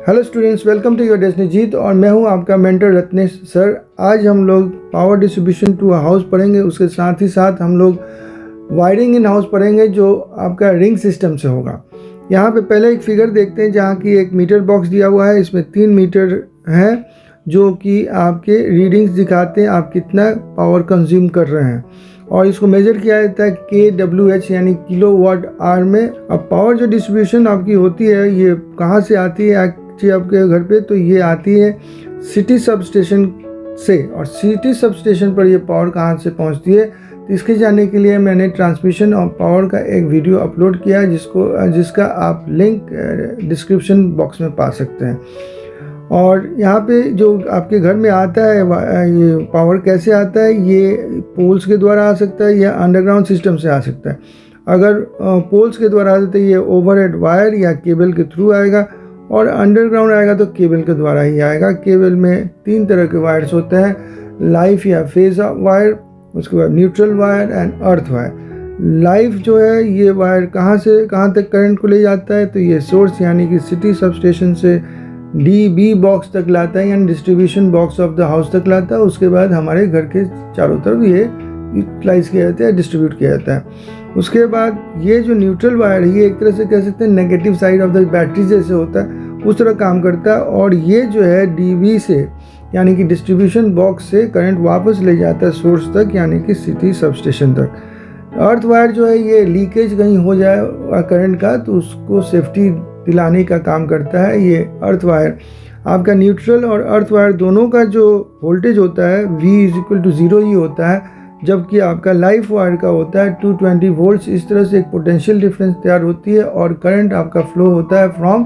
Hello students, welcome to your destiny Jeet और मैं हूं आपका मेंटर रत्नेश सर। आज हम लोग पावर डिस्ट्रीब्यूशन टू हाउस पढ़ेंगे, उसके साथ ही साथ हम लोग वायरिंग इन हाउस पढ़ेंगे जो आपका रिंग सिस्टम से होगा। यहाँ पे पहले एक फिगर देखते हैं जहाँ की एक मीटर बॉक्स दिया हुआ है। इसमें 3 मीटर हैं जो कि आपके रीडिंग्स दिखाते हैं आप कितना पावर कंज्यूम कर रहे हैं, और इसको मेजर किया जाता है kWh यानी किलो वाट आवर में। अब पावर जो डिस्ट्रीब्यूशन आपकी होती है ये कहाँ से आती है एक्चुअली आपके घर पे, तो ये आती है सिटी सब स्टेशन से, और सिटी सब स्टेशन पर ये पावर कहाँ से पहुँचती है तो इसके जानने के लिए मैंने ट्रांसमिशन और पावर का एक वीडियो अपलोड किया है जिसका आप लिंक डिस्क्रिप्शन बॉक्स में पा सकते हैं। और यहाँ पे जो आपके घर में आता है ये पावर कैसे आता है, ये पोल्स के द्वारा आ सकता है या अंडरग्राउंड सिस्टम से आ सकता है। अगर पोल्स के द्वारा आता है तो ये ओवरहेड वायर या केबल के थ्रू आएगा, और अंडरग्राउंड आएगा तो केबल के द्वारा ही आएगा। केबल में 3 तरह के वायर्स होते हैं, लाइफ या फेज वायर, उसके बाद neutral wire and earth wire. Life जो है ये वायर कहाँ से कहाँ तक करंट को ले जाता है, तो ये सोर्स यानी कि सिटी सब स्टेशन से DB बॉक्स तक लाता है, यानी distribution box of the house तक लाता है। उसके बाद हमारे घर के चारों तरफ ये यूटिलाइज किया जाता है, डिस्ट्रीब्यूट किया जाता है। उसके बाद ये जो न्यूट्रल वायर है ये एक तरह से कह सकते हैं negative side of the battery जैसे होता है, उस तरह काम करता है, और ये जो है DB से यानी कि डिस्ट्रीब्यूशन बॉक्स से करंट वापस ले जाता है सोर्स तक यानी कि सिटी सब स्टेशन तक। अर्थ वायर जो है ये लीकेज कहीं हो जाए करंट का तो उसको सेफ्टी दिलाने का काम करता है ये अर्थ वायर। आपका न्यूट्रल और अर्थ वायर दोनों का जो वोल्टेज होता है V=0 ही होता है, जबकि आपका लाइफ वायर का होता है 220 वोल्ट्स। इस तरह से एक पोटेंशियल डिफरेंस तैयार होती है और करंट आपका फ्लो होता है फ्रॉम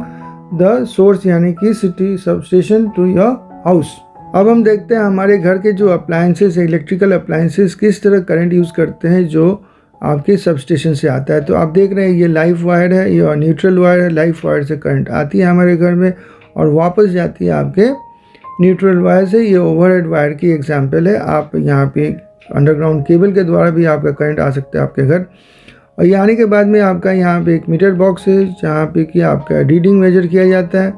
द सोर्स यानी कि city sub station to your house. अब हम देखते हैं हमारे घर के जो अप्लायंसेस इलेक्ट्रिकल अप्लायंसेस किस तरह करंट यूज़ करते हैं जो आपके सब स्टेशन से आता है। तो आप देख रहे हैं ये लाइफ वायर है, ये न्यूट्रल वायर है। लाइफ वायर से करंट आती है हमारे घर में और वापस जाती है आपके न्यूट्रल वायर से। ये ओवरहेड वायर की एग्जांपल है। आप यहाँ पे अंडरग्राउंड केबल के द्वारा भी आपका करंट आ सकता है आपके घर। और ये आने के बाद में आपका यहाँ पे एक मीटर बॉक्स है जहाँ पे कि आपका रीडिंग मेजर किया जाता है,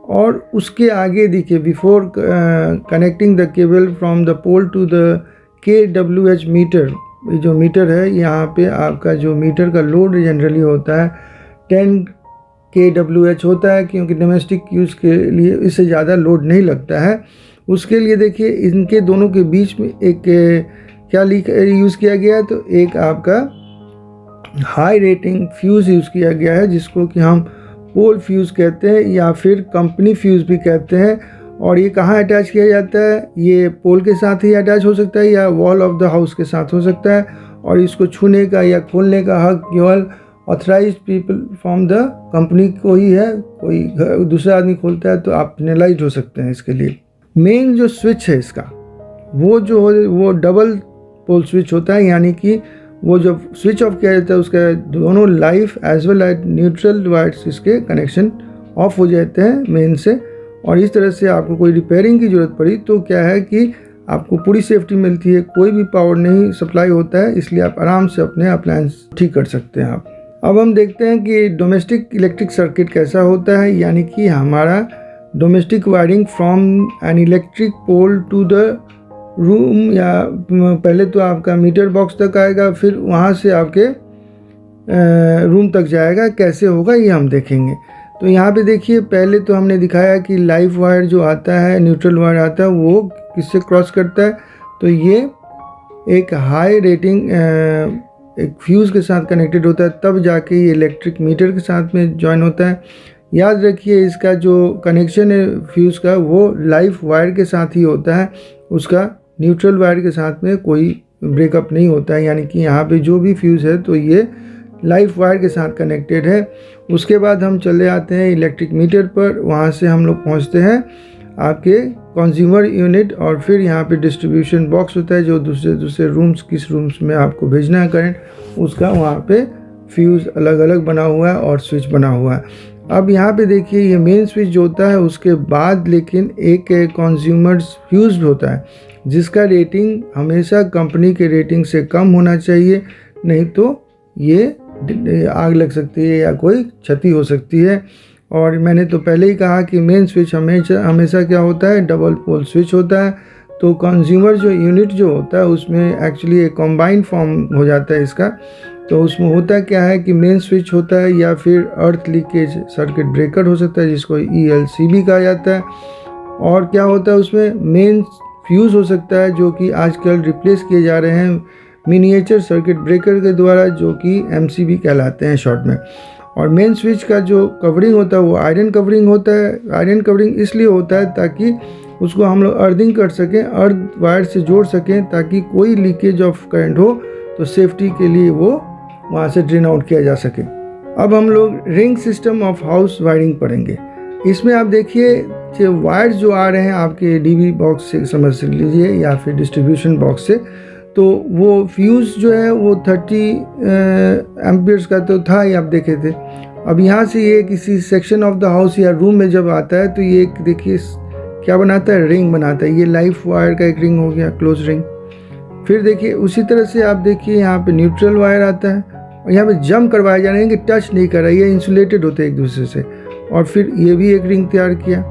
और उसके आगे देखिए before connecting the cable from the pole to the kWh meter, जो मीटर है यहाँ पे आपका जो मीटर का लोड जनरली होता है 10 kWh होता है, क्योंकि डोमेस्टिक यूज़ के लिए इससे ज़्यादा लोड नहीं लगता है। उसके लिए देखिए इनके दोनों के बीच में एक क्या यूज़ किया गया है, तो एक आपका हाई रेटिंग फ्यूज़ यूज़ किया गया है जिसको कि हम पोल फ्यूज़ कहते हैं या फिर कंपनी फ्यूज़ भी कहते हैं। और ये कहाँ अटैच किया जाता है, ये पोल के साथ ही अटैच हो सकता है या वॉल ऑफ द हाउस के साथ हो सकता है, और इसको छूने का या खोलने का हक केवल authorised people from the company को ही है। कोई दूसरा आदमी खोलता है तो आप पेनलाइज्ड हो सकते हैं इसके लिए। मेन जो स्विच है इसका वो डबल पोल स्विच होता है, यानी कि वो जब स्विच ऑफ किया जाता है उसका दोनों live as well as neutral wires इसके कनेक्शन ऑफ हो जाते हैं मेन से। और इस तरह से आपको कोई रिपेयरिंग की ज़रूरत पड़ी तो क्या है कि आपको पूरी सेफ्टी मिलती है, कोई भी पावर नहीं सप्लाई होता है, इसलिए आप आराम से अपने अप्लायंस ठीक कर सकते हैं आप। अब हम देखते हैं कि डोमेस्टिक इलेक्ट्रिक सर्किट कैसा होता है, यानी कि हमारा domestic wiring from an electric pole to the room, या पहले तो आपका मीटर बॉक्स तक आएगा, फिर वहाँ से आपके रूम तक जाएगा। कैसे होगा ये हम देखेंगे। तो यहाँ पे देखिए पहले तो हमने दिखाया कि लाइफ वायर जो आता है, न्यूट्रल वायर आता है, वो किससे क्रॉस करता है, तो ये एक हाई रेटिंग एक फ्यूज़ के साथ कनेक्टेड होता है, तब जाके ये इलेक्ट्रिक मीटर के साथ में जॉइन होता है। याद रखिए इसका जो कनेक्शन है फ्यूज़ का वो लाइफ वायर के साथ ही होता है, उसका न्यूट्रल वायर के साथ में कोई ब्रेकअप नहीं होता है, यानी कि यहाँ पे जो भी फ्यूज़ है तो ये लाइफ वायर के साथ कनेक्टेड है। उसके बाद हम चले आते हैं इलेक्ट्रिक मीटर पर, वहाँ से हम लोग पहुँचते हैं आपके कंज्यूमर यूनिट, और फिर यहाँ पे डिस्ट्रीब्यूशन बॉक्स होता है जो दूसरे रूम्स किस रूम्स में आपको भेजना है करंट, उसका वहाँ पे फ्यूज़ अलग अलग बना हुआ है और स्विच बना हुआ है। अब यहाँ पे देखिए ये मेन स्विच जो होता है उसके बाद लेकिन एक कंज्यूमर फ्यूज़ भी होता है जिसका रेटिंग हमेशा कंपनी के रेटिंग से कम होना चाहिए, नहीं तो ये आग लग सकती है या कोई क्षति हो सकती है। और मैंने तो पहले ही कहा कि मेन स्विच हमेशा क्या होता है, डबल पोल स्विच होता है। तो कंज्यूमर जो यूनिट जो होता है उसमें एक्चुअली एक कॉम्बाइंड फॉर्म हो जाता है इसका। तो उसमें होता क्या है कि मेन स्विच होता है या फिर अर्थ लीकेज सर्किट ब्रेकर हो सकता है, जिसको ELCB कहा जाता है। और क्या होता है उसमें मेन फ्यूज़ हो सकता है, जो कि आजकल रिप्लेस किए जा रहे हैं मिनिएचर सर्किट ब्रेकर के द्वारा, जो कि MCB कहलाते हैं शॉर्ट में। और मेन स्विच का जो कवरिंग होता है वो आयरन कवरिंग होता है। आयरन कवरिंग इसलिए होता है ताकि उसको हम लोग अर्थिंग कर सकें, अर्थ वायर से जोड़ सकें, ताकि कोई लीकेज ऑफ करंट हो तो सेफ्टी के लिए वो वहाँ से ड्रेन आउट किया जा सके। अब हम लोग ring system of house wiring पढ़ेंगे। इसमें आप देखिए जो वायर्स जो आ रहे हैं आपके DB बॉक्स से समझ लीजिए या फिर डिस्ट्रीब्यूशन बॉक्स से, तो वो फ्यूज़ जो है वो 30 एम्पियर्स का तो था ही, आप देखे थे। अब यहाँ से ये किसी सेक्शन ऑफ द हाउस या रूम में जब आता है तो ये देखिए क्या बनाता है, रिंग बनाता है। ये लाइफ वायर का एक रिंग हो गया, क्लोज रिंग। फिर देखिए उसी तरह से आप देखिए यहाँ पे न्यूट्रल वायर आता है, और यहाँ पे जंप करवाए जा रहे हैं कि टच नहीं कर रहा है, ये इंसुलेटेड होते हैं एक दूसरे से। और फिर ये भी एक रिंग तैयार किया।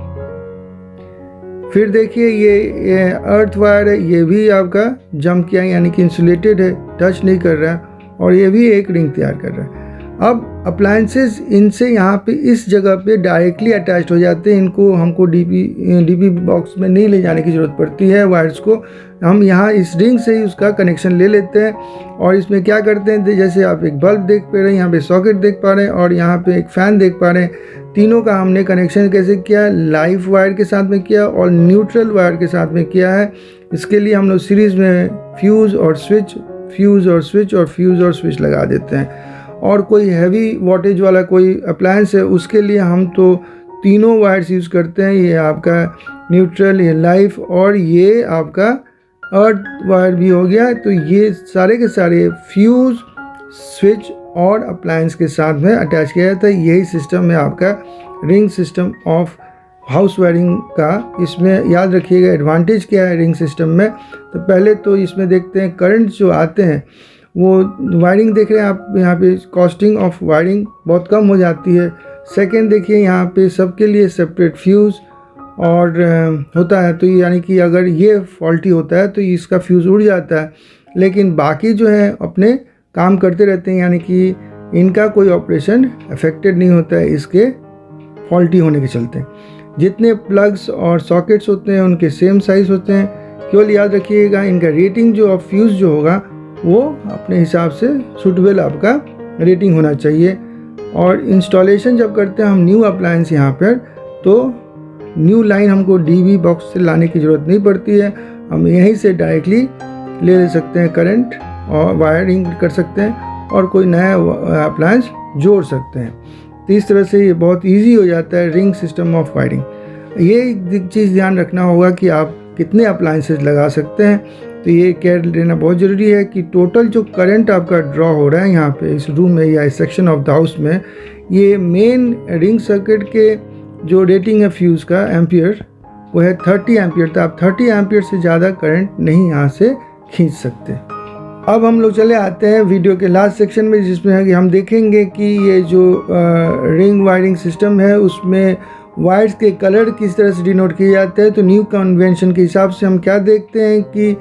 फिर देखिए ये अर्थ वायर है, ये भी आपका जंप किया, यानी कि इंसुलेटेड है, टच नहीं कर रहा है, और ये भी एक रिंग तैयार कर रहा है। अब अप्लायंसेस इनसे यहाँ पे इस जगह पे डायरेक्टली अटैच हो जाते हैं। इनको हमको DB बॉक्स में नहीं ले जाने की ज़रूरत पड़ती है वायर्स को, हम यहाँ इस रिंग से ही उसका कनेक्शन ले लेते हैं। और इसमें क्या करते हैं, जैसे आप एक बल्ब देख पा रहे हैं, यहाँ पे सॉकेट देख पा रहे हैं, और यहाँ पे एक फ़ैन देख पा रहे हैं। तीनों का हमने कनेक्शन कैसे किया, लाइफ वायर के साथ में किया और न्यूट्रल वायर के साथ में किया है। इसके लिए हम लोग सीरीज़ में फ्यूज़ और स्विच, फ्यूज़ और स्विच और फ्यूज़ और स्विच लगा देते हैं। और कोई हैवी वोल्टेज वाला कोई अप्लायंस है, उसके लिए हम तो तीनों वायर्स यूज़ करते हैं। ये आपका न्यूट्रल, ये लाइफ और ये आपका अर्थ वायर भी हो गया। तो ये सारे के सारे फ्यूज़, स्विच और अप्लायंस के साथ में अटैच किया जाता है। यही सिस्टम है आपका ring system of house wiring का। इसमें याद रखिएगा एडवांटेज क्या है रिंग सिस्टम में। तो पहले तो इसमें देखते हैं करंट जो आते हैं, वो वायरिंग देख रहे हैं आप, यहाँ पे कॉस्टिंग ऑफ वायरिंग बहुत कम हो जाती है। सेकंड देखिए यहाँ पे सबके लिए सेपरेट फ्यूज़ और होता है, तो यानी कि अगर ये फॉल्टी होता है तो इसका फ्यूज़ उड़ जाता है, लेकिन बाकी जो है अपने काम करते रहते हैं, यानी कि इनका कोई ऑपरेशन अफेक्टेड नहीं होता है इसके फॉल्टी होने के चलते। जितने प्लग्स और सॉकेट्स होते हैं उनके सेम साइज़ होते हैं। केवल याद रखिएगा इनका रेटिंग जो ऑफ फ्यूज़ जो होगा वो अपने हिसाब से सूटेबल आपका रेटिंग होना चाहिए। और इंस्टॉलेशन जब करते हैं हम न्यू अप्लायंस यहाँ पर, तो न्यू लाइन हमको DB बॉक्स से लाने की ज़रूरत नहीं पड़ती है, हम यहीं से डायरेक्टली ले सकते हैं करंट और वायरिंग कर सकते हैं और कोई नया अप्लायंस जोड़ सकते हैं। तो इस तरह से ये बहुत इजी हो जाता है रिंग सिस्टम ऑफ वायरिंग। ये एक चीज़ ध्यान रखना होगा कि आप कितने अप्लायंसेस लगा सकते हैं, तो ये केयर लेना बहुत ज़रूरी है कि टोटल जो करंट आपका ड्रॉ हो रहा है यहाँ पे इस रूम में या इस सेक्शन ऑफ द हाउस में, ये मेन रिंग सर्किट के जो रेटिंग है फ्यूज़ का एम्पियर वो है 30 एम्पियर। तो आप 30 एम्पियर से ज़्यादा करंट नहीं यहाँ से खींच सकते। अब हम लोग चले आते हैं वीडियो के लास्ट सेक्शन में, जिसमें है कि हम देखेंगे कि ये जो रिंग वायरिंग सिस्टम है उसमें वायर्स के कलर किस तरह से डिनोट किए जाते हैं। तो न्यू कन्वेंशन के हिसाब से हम क्या देखते हैं कि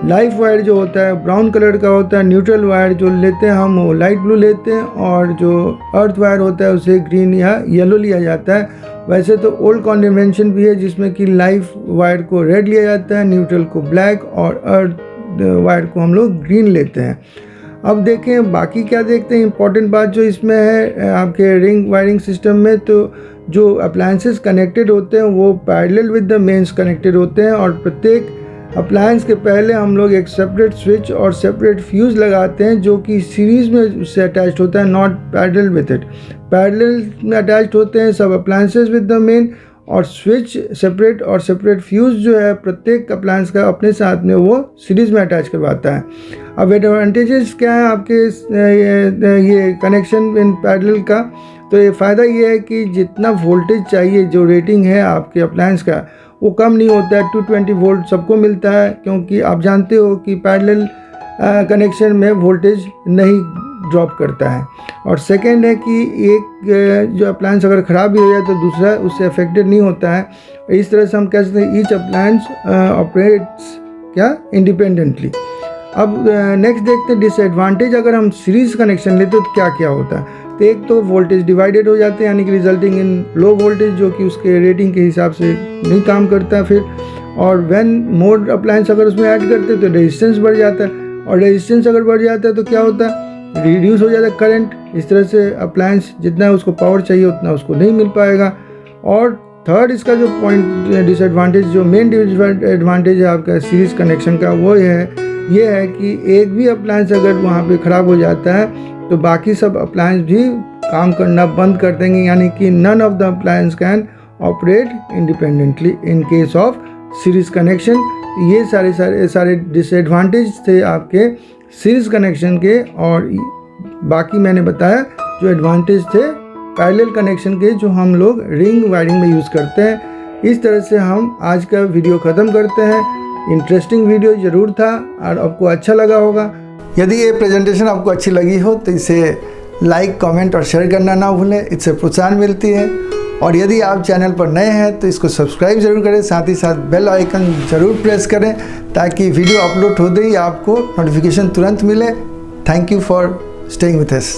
लाइफ वायर जो होता है ब्राउन कलर का होता है, न्यूट्रल वायर जो लेते हैं हम वो लाइट ब्लू लेते हैं, और जो अर्थ वायर होता है उसे ग्रीन या येलो लिया जाता है। वैसे तो ओल्ड कन्वेंशन भी है जिसमें कि लाइफ वायर को रेड लिया जाता है, न्यूट्रल को ब्लैक और अर्थ वायर को हम लोग ग्रीन लेते हैं। अब देखें बाकी क्या देखते हैं, इंपॉर्टेंट बात जो इसमें है आपके रिंग वायरिंग सिस्टम में, तो जो अप्लायंसेस कनेक्टेड होते हैं वो parallel with the mains connected होते हैं, और प्रत्येक अप्लायंस के पहले हम लोग एक सेपरेट स्विच और सेपरेट फ्यूज़ लगाते हैं जो कि सीरीज़ में उससे अटैच्ड होता है, not parallel with it. Parallel में अटैच्ड होते हैं सब अप्लायंसेस विद द मेन, और स्विच सेपरेट और सेपरेट फ्यूज़ जो है प्रत्येक अप्लायंस का अपने साथ में वो सीरीज़ में अटैच करवाता है। अब एडवांटेजेस क्या है आपके ये कनेक्शन इन पैरेलल का, तो ये फ़ायदा ये है कि जितना वोल्टेज चाहिए जो रेटिंग है आपके अप्लायंस का वो कम नहीं होता है। 220 वोल्ट सबको मिलता है, क्योंकि आप जानते हो कि पैरेलल कनेक्शन में वोल्टेज नहीं ड्रॉप करता है। और सेकेंड है कि एक जो अप्लायंस अगर ख़राब भी हो जाए तो दूसरा उससे अफेक्टेड नहीं होता है। इस तरह से हम कह सकते हैं ईच अप्लायंस ऑपरेट्स क्या इंडिपेंडेंटली। अब नेक्स्ट देखते हैं डिसएडवांटेज। अगर हम सीरीज़ कनेक्शन लेते हैं तो क्या क्या होता है। तो एक तो वोल्टेज डिवाइडेड हो जाते हैं, यानी कि रिजल्टिंग इन लो वोल्टेज, जो कि उसके रेटिंग के हिसाब से नहीं काम करता है फिर। और व्हेन मोर अप्लायंस अगर उसमें ऐड करते हैं तो रेजिस्टेंस बढ़ जाता है, और रेजिस्टेंस अगर बढ़ जाता है तो क्या होता है, रिड्यूस हो जाता है करंट। इस तरह से अप्लायंस जितना उसको पावर चाहिए उतना उसको नहीं मिल पाएगा। और थर्ड इसका जो पॉइंट डिसएडवांटेज, जो मेन डिसएडवांटेज है आपका सीरीज़ कनेक्शन का, वो ये है कि एक भी अप्लायंस अगर वहाँ पे ख़राब हो जाता है तो बाकी सब अप्लायंस भी काम करना बंद कर देंगे, यानी कि none of the appliance can operate independently in case of series connection. ये सारे डिसएडवांटेज थे आपके सीरीज़ कनेक्शन के। और बाकी मैंने बताया जो एडवांटेज थे पैरेलल कनेक्शन के, जो हम लोग रिंग वायरिंग में यूज़ करते हैं। इस तरह से हम आज का वीडियो ख़त्म करते हैं। इंटरेस्टिंग वीडियो ज़रूर था और आपको अच्छा लगा होगा। यदि ये प्रेजेंटेशन आपको अच्छी लगी हो तो इसे लाइक, कमेंट और शेयर करना ना भूलें, इससे प्रोत्साहन मिलती है। और यदि आप चैनल पर नए हैं तो इसको सब्सक्राइब ज़रूर करें, साथ ही साथ बेल आइकन ज़रूर प्रेस करें ताकि वीडियो अपलोड होते ही आपको नोटिफिकेशन तुरंत मिले। Thank you for staying with us.